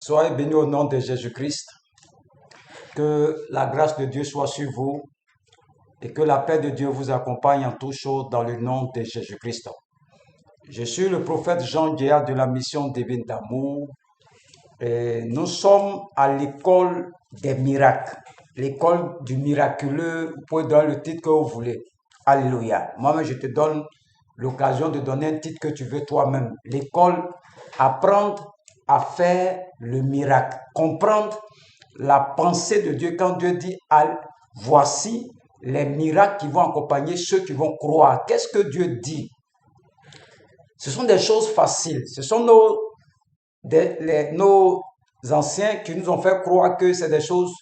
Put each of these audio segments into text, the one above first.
Soyez bénis au nom de Jésus-Christ. Que la grâce de Dieu soit sur vous et que la paix de Dieu vous accompagne en toutes choses dans le nom de Jésus-Christ. Je suis le prophète Jean Guéat de la mission divine d'amour. Et nous sommes à l'école des miracles, l'école du miraculeux. Vous pouvez donner le titre que vous voulez. Alléluia. Moi-même, je te donne l'occasion de donner un titre que tu veux toi-même. L'école, apprendre à faire le miracle, comprendre la pensée de Dieu quand Dieu dit voici les miracles qui vont accompagner ceux qui vont croire. Qu'est-ce que Dieu dit? Ce sont des choses faciles. Ce sont nos anciens qui nous ont fait croire que c'est des choses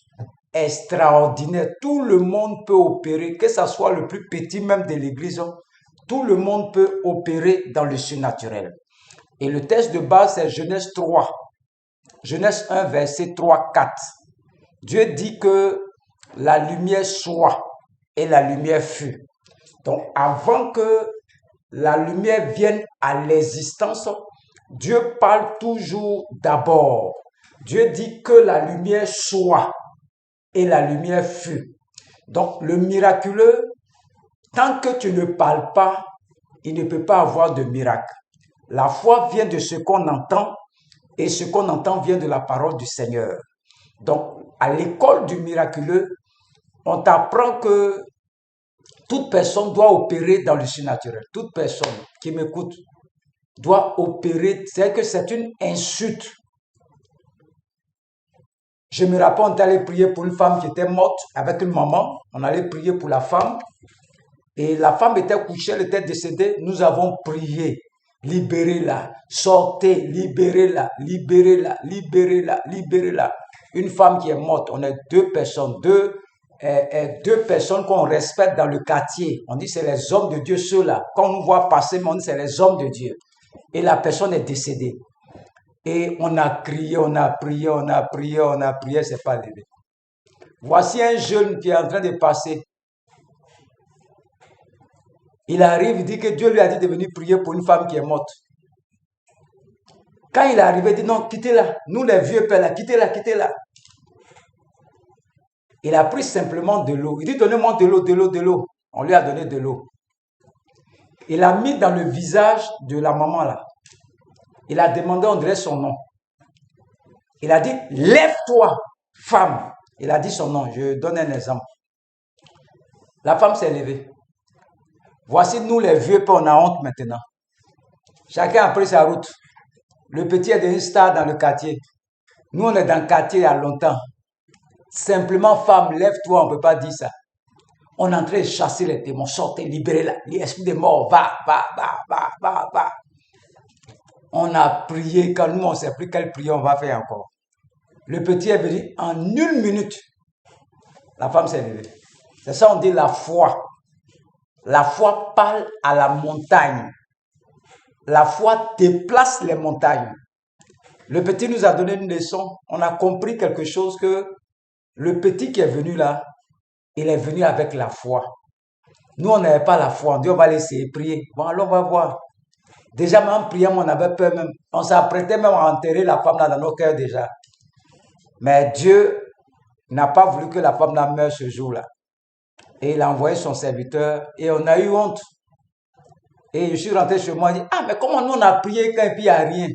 extraordinaires. Tout le monde peut opérer, que ce soit le plus petit même de l'église, tout le monde peut opérer dans le surnaturel. Et le texte de base, c'est Genèse 3. Genèse 1, verset 3-4. Dieu dit que la lumière soit et la lumière fut. Donc, avant que la lumière vienne à l'existence, Dieu parle toujours d'abord. Dieu dit que la lumière soit et la lumière fut. Donc, le miraculeux, tant que tu ne parles pas, il ne peut pas avoir de miracle. La foi vient de ce qu'on entend et ce qu'on entend vient de la parole du Seigneur. Donc, à l'école du miraculeux, on t'apprend que toute personne doit opérer dans le surnaturel. Toute personne qui m'écoute doit opérer. C'est que c'est une insulte. Je me rappelle, on allait prier pour une femme qui était morte avec une maman. On allait prier pour la femme. Et la femme était couchée, elle était décédée. Nous avons prié. Libérez-la, sortez, libérez-la, libérez-la, libérez-la, libérez-la. Une femme qui est morte, on est deux personnes qu'on respecte dans le quartier. On dit c'est les hommes de Dieu, ceux-là. Quand on nous voit passer, on dit c'est les hommes de Dieu. Et la personne est décédée. Et on a crié, on a prié, on a prié, on a prié, c'est pas levé. Voici un jeune qui est en train de passer. Il arrive, il dit que Dieu lui a dit de venir prier pour une femme qui est morte. Quand il est arrivé, il dit non, quittez-la. Nous les vieux pères là, quittez-la, quittez-la. Il a pris simplement de l'eau. Il dit donnez-moi de l'eau, de l'eau, de l'eau. On lui a donné de l'eau. Il a mis dans le visage de la maman là. Il a demandé, on dirait son nom. Il a dit lève-toi, femme. Il a dit son nom. Je donne un exemple. La femme s'est levée. Voici nous les vieux pères, on a honte maintenant. Chacun a pris sa route. Le petit est devenu star dans le quartier. Nous, on est dans le quartier il y a longtemps. Simplement, femme, lève-toi, on ne peut pas dire ça. On est en train de chasser les démons, sortez, libérez-la. L'esprit des morts, va. On a prié, quand nous, on ne sait plus quelle prière on va faire encore. Le petit est venu en 1 minute. La femme s'est levée. C'est ça, on dit la foi. La foi parle à la montagne. La foi déplace les montagnes. Le petit nous a donné une leçon. On a compris quelque chose que le petit qui est venu là, il est venu avec la foi. Nous, on n'avait pas la foi. On dit, on va laisser prier. Bon, alors on va voir. Déjà, même en priant, on avait peur même. On s'apprêtait même à enterrer la femme là dans nos cœurs déjà. Mais Dieu n'a pas voulu que la femme là meure ce jour-là. Et il a envoyé son serviteur et on a eu honte. Et je suis rentré chez moi et dit, ah, mais comment nous on a prié quand il n'y a rien?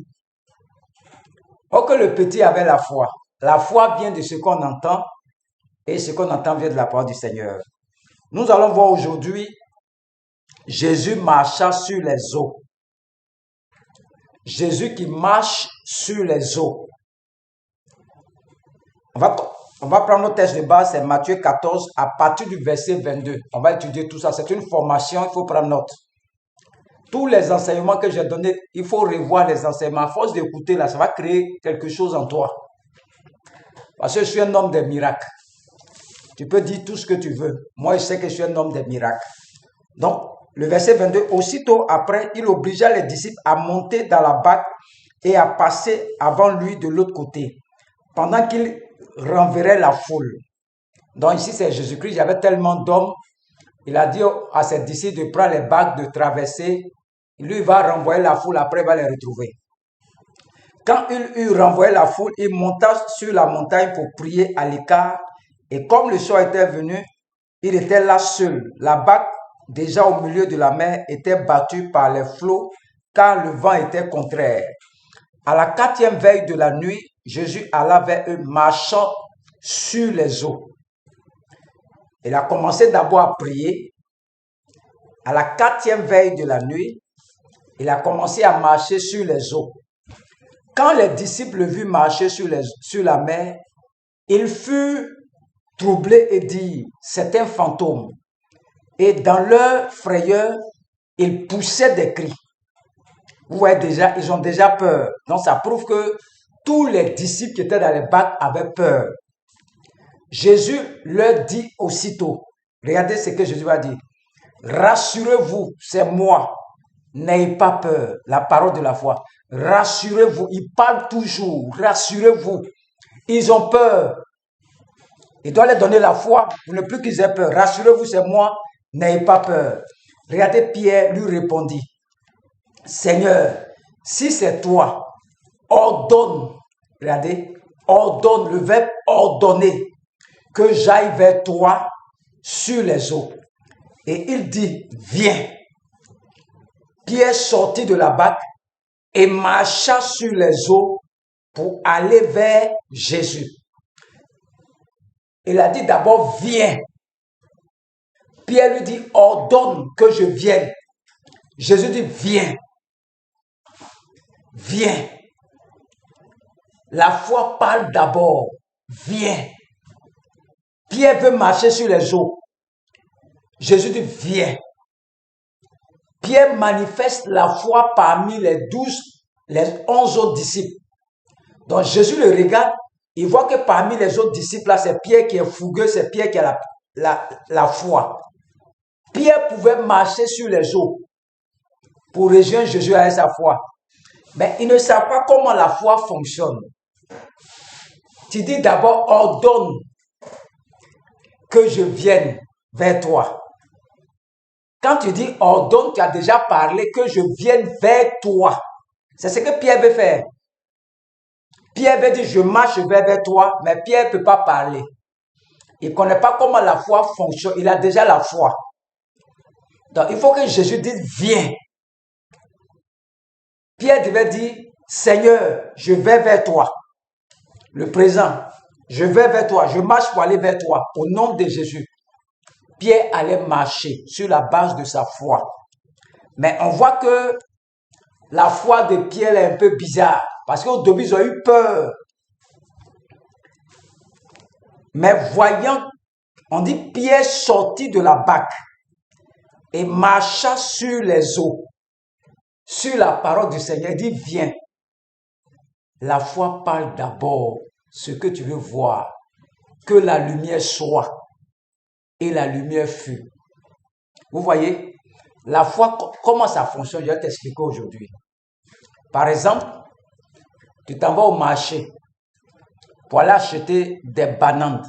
Oh, que le petit avait la foi. La foi vient de ce qu'on entend et ce qu'on entend vient de la parole du Seigneur. Nous allons voir aujourd'hui Jésus marcha sur les eaux. Jésus qui marche sur les eaux. On va prendre notre texte de base, c'est Matthieu 14, à partir du verset 22. On va étudier tout ça. C'est une formation, il faut prendre note. Tous les enseignements que j'ai donnés, il faut revoir les enseignements. À force d'écouter là, ça va créer quelque chose en toi. Parce que je suis un homme des miracles. Tu peux dire tout ce que tu veux. Moi, je sais que je suis un homme des miracles. Donc, le verset 22, aussitôt après, il obligea les disciples à monter dans la barque et à passer avant lui de l'autre côté, pendant qu'il renverrait la foule. Donc ici, c'est Jésus-Christ. Il y avait tellement d'hommes. Il a dit à ses disciples de prendre les barques, de traverser. Lui, il va renvoyer la foule, après il va les retrouver. Quand il eut renvoyé la foule, il monta sur la montagne pour prier à l'écart. Et comme le soir était venu, il était là seul. La barque, déjà au milieu de la mer, était battue par les flots, car le vent était contraire. À la 4e veille de la nuit, Jésus alla vers eux, marchant sur les eaux. Il a commencé d'abord à prier. À la 4e veille de la nuit, il a commencé à marcher sur les eaux. Quand les disciples le virent marcher sur la mer, ils furent troublés et dirent, c'est un fantôme. Et dans leur frayeur, ils poussaient des cris. Vous voyez déjà, ils ont déjà peur. Donc ça prouve que tous les disciples qui étaient dans les barques avaient peur. Jésus leur dit aussitôt, regardez ce que Jésus va dire. Rassurez-vous, c'est moi. N'ayez pas peur. La parole de la foi. Rassurez-vous. Ils parlent toujours. Rassurez-vous. Ils ont peur. Il doit leur donner la foi pour ne plus qu'ils aient peur. Rassurez-vous, c'est moi. N'ayez pas peur. Regardez, Pierre lui répondit. Seigneur, si c'est toi, ordonne. Regardez, ordonne, le verbe ordonner, que j'aille vers toi sur les eaux. Et il dit, viens. Pierre sortit de la barque et marcha sur les eaux pour aller vers Jésus. Il a dit d'abord, viens. Pierre lui dit, ordonne que je vienne. Jésus dit, viens. Viens. La foi parle d'abord. Viens. Pierre veut marcher sur les eaux. Jésus dit, viens. Pierre manifeste la foi parmi les 11 autres disciples. Donc Jésus le regarde, il voit que parmi les autres disciples, là, c'est Pierre qui est fougueux, c'est Pierre qui a la foi. Pierre pouvait marcher sur les eaux pour rejoindre Jésus avec sa foi. Mais il ne savent pas comment la foi fonctionne. Tu dis d'abord, ordonne que je vienne vers toi. Quand tu dis ordonne, tu as déjà parlé que je vienne vers toi. C'est ce que Pierre veut faire. Pierre veut dire je marche vers toi, mais Pierre ne peut pas parler. Il ne connaît pas comment la foi fonctionne. Il a déjà la foi. Donc il faut que Jésus dise viens. Pierre devait dire Seigneur, je vais vers toi. Le présent, je vais vers toi. Je marche pour aller vers toi. Au nom de Jésus. Pierre allait marcher sur la base de sa foi. Mais on voit que la foi de Pierre est un peu bizarre. Parce qu'au début, ils ont eu peur. Mais voyant, on dit Pierre sortit de la barque et marcha sur les eaux. Sur la parole du Seigneur, il dit viens. La foi parle d'abord ce que tu veux voir. Que la lumière soit. Et la lumière fut. Vous voyez, la foi, comment ça fonctionne, je vais t'expliquer aujourd'hui. Par exemple, tu t'en vas au marché pour aller acheter des bananes.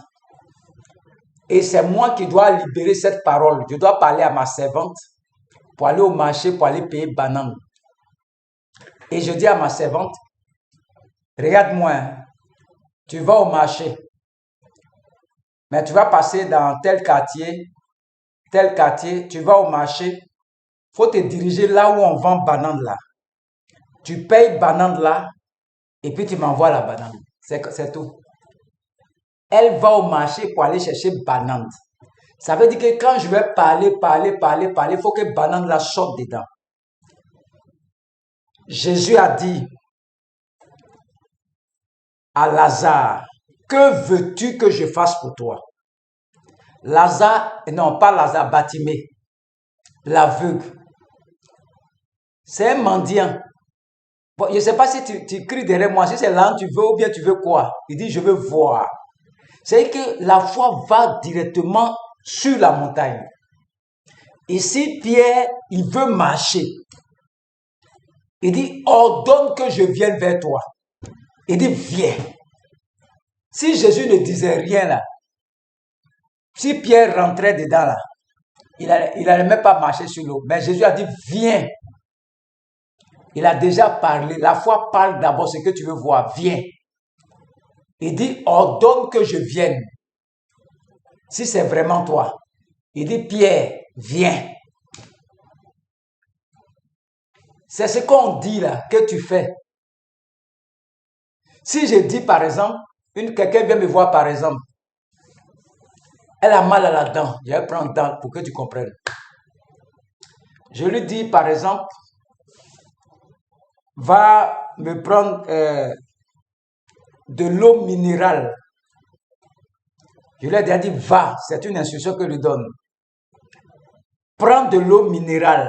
Et c'est moi qui dois libérer cette parole. Je dois parler à ma servante pour aller au marché, pour aller payer bananes. Et je dis à ma servante, regarde-moi, tu vas au marché, mais tu vas passer dans tel quartier, tu vas au marché, il faut te diriger là où on vend banane là. Tu payes banane là, et puis tu m'envoies la banane. C'est tout. Elle va au marché pour aller chercher banane. Ça veut dire que quand je vais parler, il faut que banane là sorte dedans. Jésus a dit à Lazare, que veux-tu que je fasse pour toi? Lazare, non pas Lazare, Bartimée, l'aveugle. C'est un mendiant. Bon, je ne sais pas si tu cries derrière moi, si c'est là tu veux ou bien tu veux quoi. Il dit, je veux voir. C'est que la foi va directement sur la montagne. Ici, Pierre, il veut marcher. Il dit, ordonne que je vienne vers toi. Il dit, viens. Si Jésus ne disait rien là, si Pierre rentrait dedans là, il n'allait même pas marcher sur l'eau. Mais Jésus a dit, viens. Il a déjà parlé. La foi parle d'abord ce que tu veux voir. Viens. Il dit, ordonne que je vienne. Si c'est vraiment toi. Il dit, Pierre, viens. C'est ce qu'on dit là, que tu fais. Si je dis par exemple, quelqu'un vient me voir par exemple, elle a mal à la dent, je vais prendre dent pour que tu comprennes. Je lui dis par exemple, va me prendre de l'eau minérale. Je lui ai déjà dit, va, c'est une instruction que je lui donne. Prends de l'eau minérale.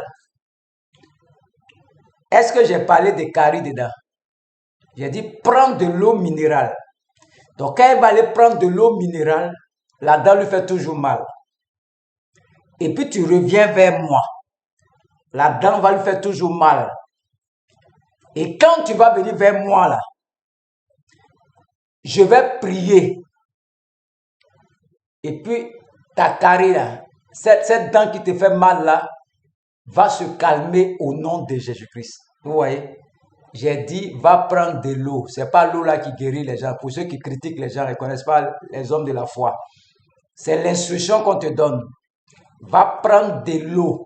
Est-ce que j'ai parlé de caries dedans? J'ai dit, prends de l'eau minérale. Donc, quand elle va aller prendre de l'eau minérale, la dent lui fait toujours mal. Et puis, tu reviens vers moi. La dent va lui faire toujours mal. Et quand tu vas venir vers moi, là, je vais prier. Et puis, ta carie, là, cette dent qui te fait mal, là, va se calmer au nom de Jésus-Christ. Vous voyez? J'ai dit, va prendre de l'eau. Ce n'est pas l'eau là qui guérit les gens. Pour ceux qui critiquent les gens, ils ne connaissent pas les hommes de la foi. C'est l'instruction qu'on te donne. Va prendre de l'eau.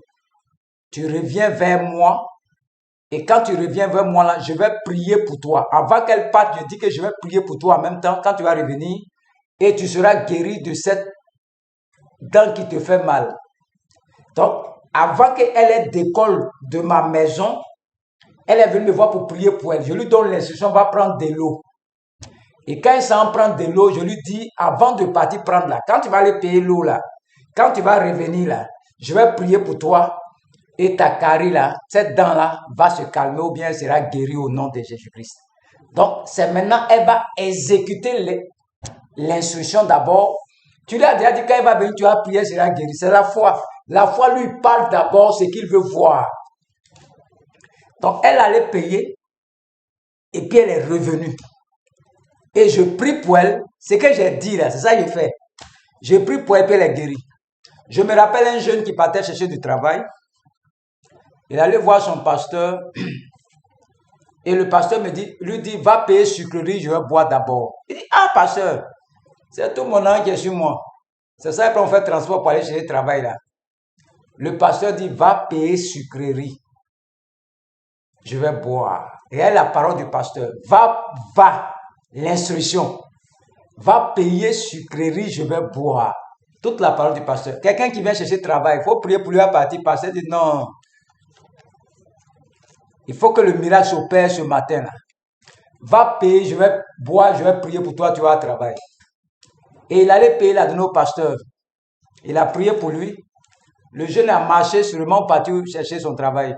Tu reviens vers moi. Et quand tu reviens vers moi, là, je vais prier pour toi. Avant qu'elle parte, je dis que je vais prier pour toi en même temps. Quand tu vas revenir, et tu seras guéri de cette dent qui te fait mal. Donc, avant qu'elle décolle de ma maison, elle est venue me voir pour prier pour elle. Je lui donne l'instruction, va prendre de l'eau. Et quand elle s'en prend de l'eau, je lui dis, avant de partir prendre là, quand tu vas aller payer l'eau là, quand tu vas revenir là, je vais prier pour toi et ta carie là, cette dent là va se calmer ou bien elle sera guérie au nom de Jésus-Christ. Donc, c'est maintenant, elle va exécuter l'instruction d'abord. Tu lui as déjà dit, quand elle va venir, tu vas prier, elle sera guérie. C'est la foi. La foi lui parle d'abord ce qu'il veut voir. Donc, elle allait payer et puis elle est revenue. Et je prie pour elle. Ce que j'ai dit là, c'est ça que j'ai fait. Je prie pour elle et puis elle est guérie. Je me rappelle un jeune qui partait chercher du travail. Il allait voir son pasteur. Et le pasteur lui dit, va payer sucrerie, je vais boire d'abord. Il dit, ah pasteur, c'est tout mon an qui est sur moi. C'est ça qu'on fait transport pour aller chercher le travail là. Le pasteur dit, va payer sucrerie. Je vais boire. Et elle a la parole du pasteur. Va, l'instruction. Va payer sucrerie, je vais boire. Toute la parole du pasteur. Quelqu'un qui vient chercher le travail, il faut prier pour lui à partir. Le pasteur dit non. Il faut que le miracle s'opère ce matin là. Va payer, je vais boire, je vais prier pour toi, tu vas travailler. Et il allait payer la donner au pasteur. Il a prié pour lui. Le jeune a marché sûrement parti chercher son travail.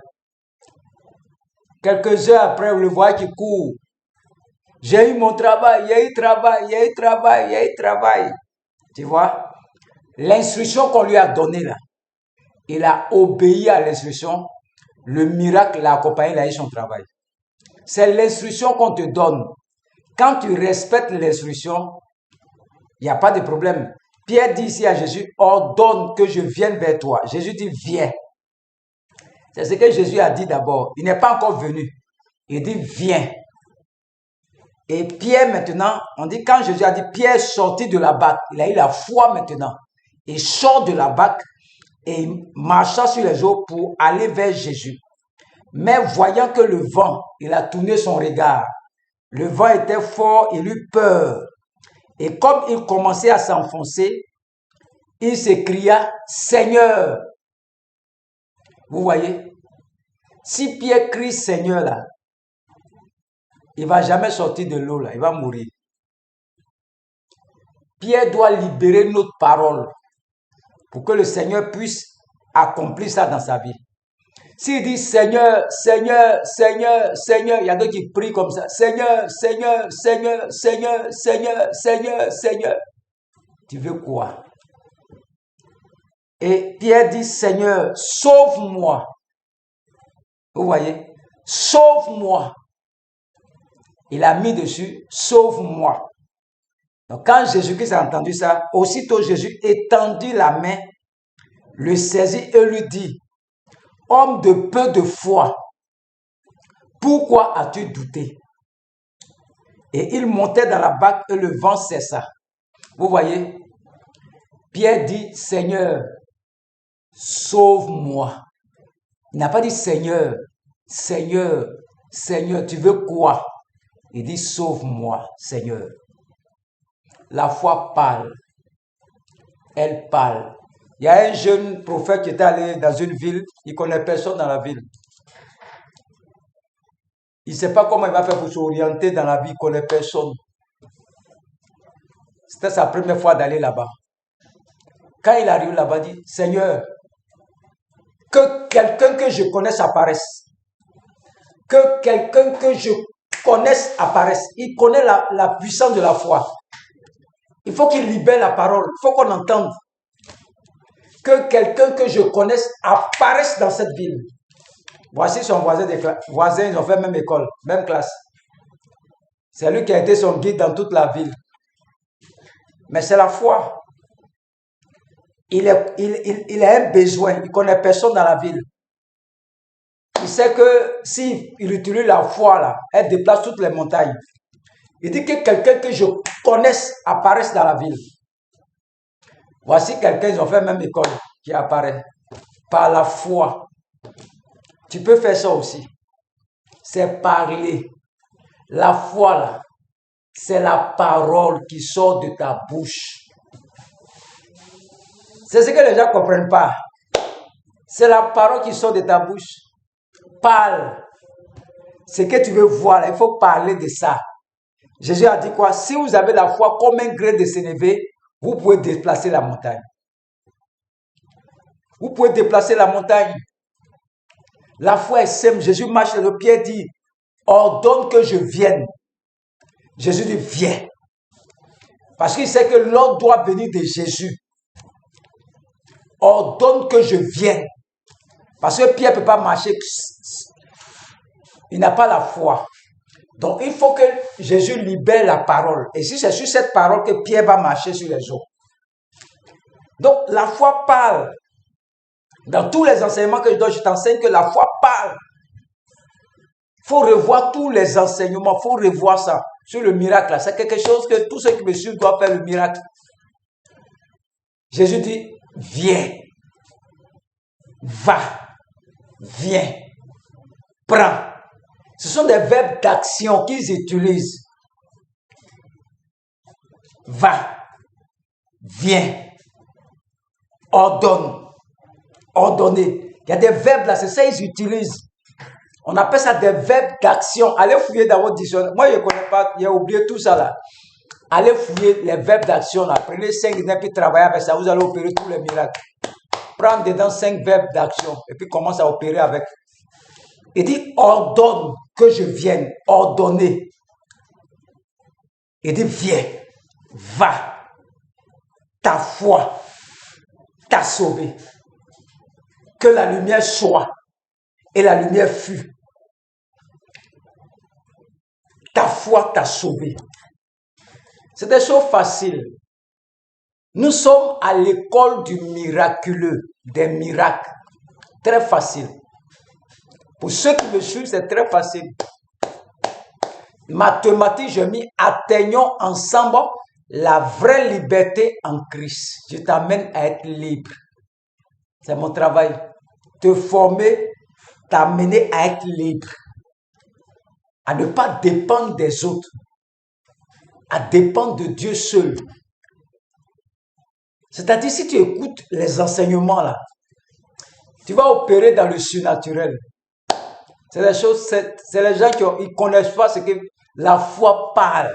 Quelques heures après, vous le voyez qui court. J'ai eu mon travail, il y a eu travail, il y a eu travail, il y a eu travail. Tu vois? L'instruction qu'on lui a donnée là, il a obéi à l'instruction. Le miracle l'a accompagné, il a eu son travail. C'est l'instruction qu'on te donne. Quand tu respectes l'instruction, il n'y a pas de problème. Pierre dit ici à Jésus, ordonne que je vienne vers toi. Jésus dit, viens. C'est ce que Jésus a dit d'abord. Il n'est pas encore venu. Il dit, viens. Et Pierre maintenant, on dit quand Jésus a dit, Pierre sortit de la barque. Il a eu la foi maintenant. Il sort de la barque et il marcha sur les eaux pour aller vers Jésus. Mais voyant que le vent, il a tourné son regard. Le vent était fort, il eut peur. Et comme il commençait à s'enfoncer, il s'écria, Seigneur. Vous voyez, si Pierre crie Seigneur là, il ne va jamais sortir de l'eau là, il va mourir. Pierre doit libérer notre parole pour que le Seigneur puisse accomplir ça dans sa vie. S'il dit Seigneur, Seigneur, Seigneur, Seigneur, il y a d'autres qui prient comme ça. Seigneur, Seigneur, Seigneur, Seigneur, Seigneur, Seigneur, Seigneur. Tu veux quoi? Et Pierre dit Seigneur, sauve-moi. Vous voyez? Sauve-moi. Il a mis dessus, sauve-moi. Donc quand Jésus-Christ a entendu ça, aussitôt Jésus étendit la main, le saisit et lui dit, homme de peu de foi, pourquoi as-tu douté? Et il montait dans la barque et le vent cessa. Vous voyez, Pierre dit, Seigneur, sauve-moi. Il n'a pas dit Seigneur, Seigneur, Seigneur, tu veux quoi? Il dit, sauve-moi, Seigneur. La foi parle. Elle parle. Il y a un jeune prophète qui était allé dans une ville, il ne connaît personne dans la ville. Il ne sait pas comment il va faire pour s'orienter dans la vie, il ne connaît personne. C'était sa première fois d'aller là-bas. Quand il arrive là-bas, il dit, Seigneur, que quelqu'un que je connaisse apparaisse. Que quelqu'un que je connaisse apparaisse. Il connaît la puissance de la foi. Il faut qu'il libère la parole. Il faut qu'on entende. Que quelqu'un que je connaisse apparaisse dans cette ville. Voici son voisin de classe. Voisins, ils ont fait même école, même classe. C'est lui qui a été son guide dans toute la ville. Mais c'est la foi. Il a un besoin. Il ne connaît personne dans la ville. Il sait que s'il utilise la foi, là, elle déplace toutes les montagnes. Il dit que quelqu'un que je connaisse apparaisse dans la ville. Voici quelqu'un, ils ont fait même école, qui apparaît. Par la foi. Tu peux faire ça aussi. C'est parler. La foi, là, c'est la parole qui sort de ta bouche. C'est ce que les gens ne comprennent pas. C'est la parole qui sort de ta bouche. Parle. Ce que tu veux voir, là, il faut parler de ça. Jésus a dit quoi? Si vous avez la foi comme un grain de sénévé, vous pouvez déplacer la montagne. Vous pouvez déplacer la montagne. La foi est simple. Jésus marche sur le pied et dit, ordonne que je vienne. Jésus dit, viens. Parce qu'il sait que l'ordre doit venir de Jésus. Ordonne que je vienne. Parce que Pierre ne peut pas marcher. Il n'a pas la foi. Donc, il faut que Jésus libère la parole. Et si c'est sur cette parole que Pierre va marcher sur les eaux. Donc, la foi parle. Dans tous les enseignements que je donne, je t'enseigne que la foi parle. Il faut revoir tous les enseignements. Il faut revoir ça. Sur le miracle. C'est quelque chose que tous ceux qui me suivent doivent faire le miracle. Jésus dit, viens. Va. Viens. Prends. Ce sont des verbes d'action qu'ils utilisent. Va. Viens. Ordonne. Ordonner. Il y a des verbes là, c'est ça qu'ils utilisent. On appelle ça des verbes d'action. Allez fouiller dans votre dictionnaire. Moi, je ne connais pas, j'ai oublié tout ça là. Allez fouiller les verbes d'action là. Prenez 5 et puis travaillez avec ça. Vous allez opérer tous les miracles. Prends dedans 5 verbes d'action et puis commence à opérer avec. Il dit, ordonne que je vienne. Ordonner. Il dit, viens. Va. Ta foi t'a sauvé. Que la lumière soit. Et la lumière fut. Ta foi t'a sauvé. C'est des choses faciles. Nous sommes à l'école du miraculeux, des miracles. Très facile. Pour ceux qui me suivent, c'est très facile. Mathématiques, je mis atteignons ensemble la vraie liberté en Christ. Je t'amène à être libre. C'est mon travail. Te former, t'amener à être libre. À ne pas dépendre des autres. À dépendre de Dieu seul. C'est-à-dire, si tu écoutes les enseignements là, tu vas opérer dans le surnaturel. C'est des choses, c'est les gens qui ne connaissent pas ce que la foi parle.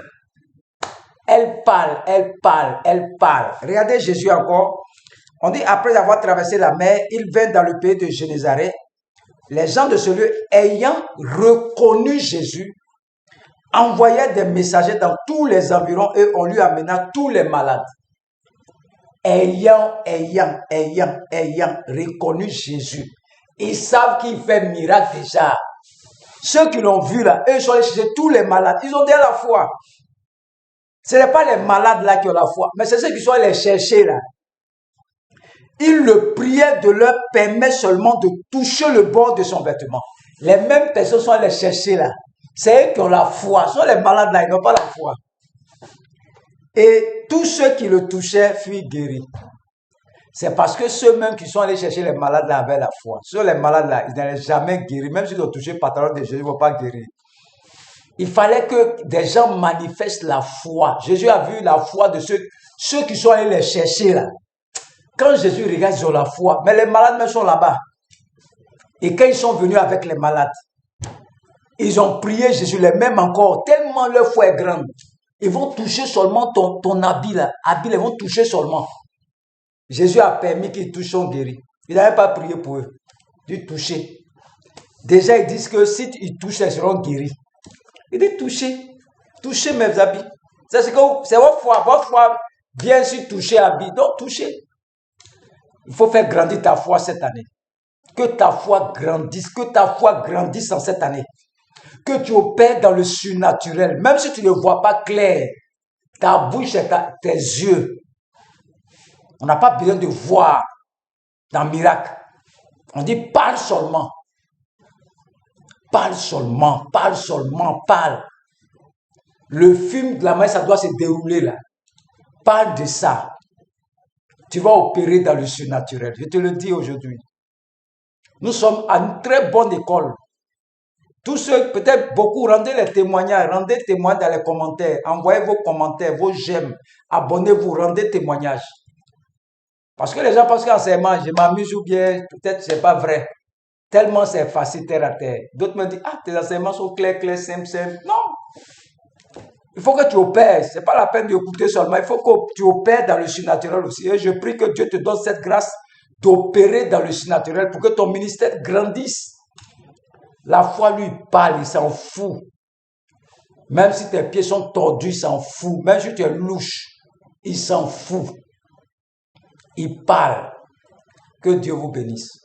Elle parle, elle parle, elle parle. Regardez Jésus encore. On dit, après avoir traversé la mer, il vint dans le pays de Génézareth. Les gens de ce lieu, ayant reconnu Jésus, envoyaient des messagers dans tous les environs et on lui amena tous les malades. Ayant reconnu Jésus. Ils savent qu'il fait miracle déjà. Ceux qui l'ont vu là, eux, ils sont allés chercher tous les malades. Ils ont déjà la foi. Ce n'est pas les malades là qui ont la foi, mais c'est ceux qui sont allés chercher là. Il le priait de leur permettre seulement de toucher le bord de son vêtement. Les mêmes personnes sont allées chercher là. C'est eux qui ont la foi. Ce sont les malades là, ils n'ont pas la foi. Et tous ceux qui le touchaient furent guéris. C'est parce que ceux-mêmes qui sont allés chercher les malades là avaient la foi. Ceux les malades là, ils n'allaient jamais guérir. Même s'ils ont touché le pantalon de Jésus, ils ne vont pas guérir. Il fallait que des gens manifestent la foi. Jésus a vu la foi de ceux qui sont allés les chercher là. Quand Jésus regarde, ils ont la foi. Mais les malades même sont là-bas. Et quand ils sont venus avec les malades, ils ont prié Jésus, les mêmes encore, tellement leur foi est grande. Ils vont toucher seulement ton habit là. Habit, ils vont toucher seulement. Jésus a permis qu'ils touchent, sont guéris. Il n'avait pas prié pour eux. Il toucher. Déjà, ils disent que si ils touchent, ils seront guéris. Il dit toucher. Toucher mes habits. C'est votre foi. Votre foi vient sur toucher habits. Donc, toucher. Il faut faire grandir ta foi cette année. Que ta foi grandisse. Que ta foi grandisse en cette année. Que tu opères dans le surnaturel. Même si tu ne vois pas clair. Ta bouche et tes yeux. On n'a pas besoin de voir dans le miracle. On dit parle seulement. Parle seulement, parle seulement, parle. Le film de la main, ça doit se dérouler là. Parle de ça. Tu vas opérer dans le surnaturel. Je te le dis aujourd'hui. Nous sommes à une très bonne école. Tous ceux, peut-être beaucoup, rendez les témoignages, rendez témoignages dans les commentaires. Envoyez vos commentaires, vos j'aime. Abonnez-vous, rendez témoignages. Parce que les gens pensent qu'enseignement, je m'amuse ou bien, peut-être c'est pas vrai. Tellement c'est facile terre à terre. D'autres me disent, ah, tes enseignements sont clairs, simples. Non. Il faut que tu opères. Ce n'est pas la peine d'écouter seulement. Il faut que tu opères dans le surnaturel aussi. Et je prie que Dieu te donne cette grâce d'opérer dans le surnaturel pour que ton ministère grandisse. La foi lui parle, il s'en fout. Même si tes pieds sont tordus, il s'en fout. Même si tu es louche, il s'en fout. Il parle. Que Dieu vous bénisse.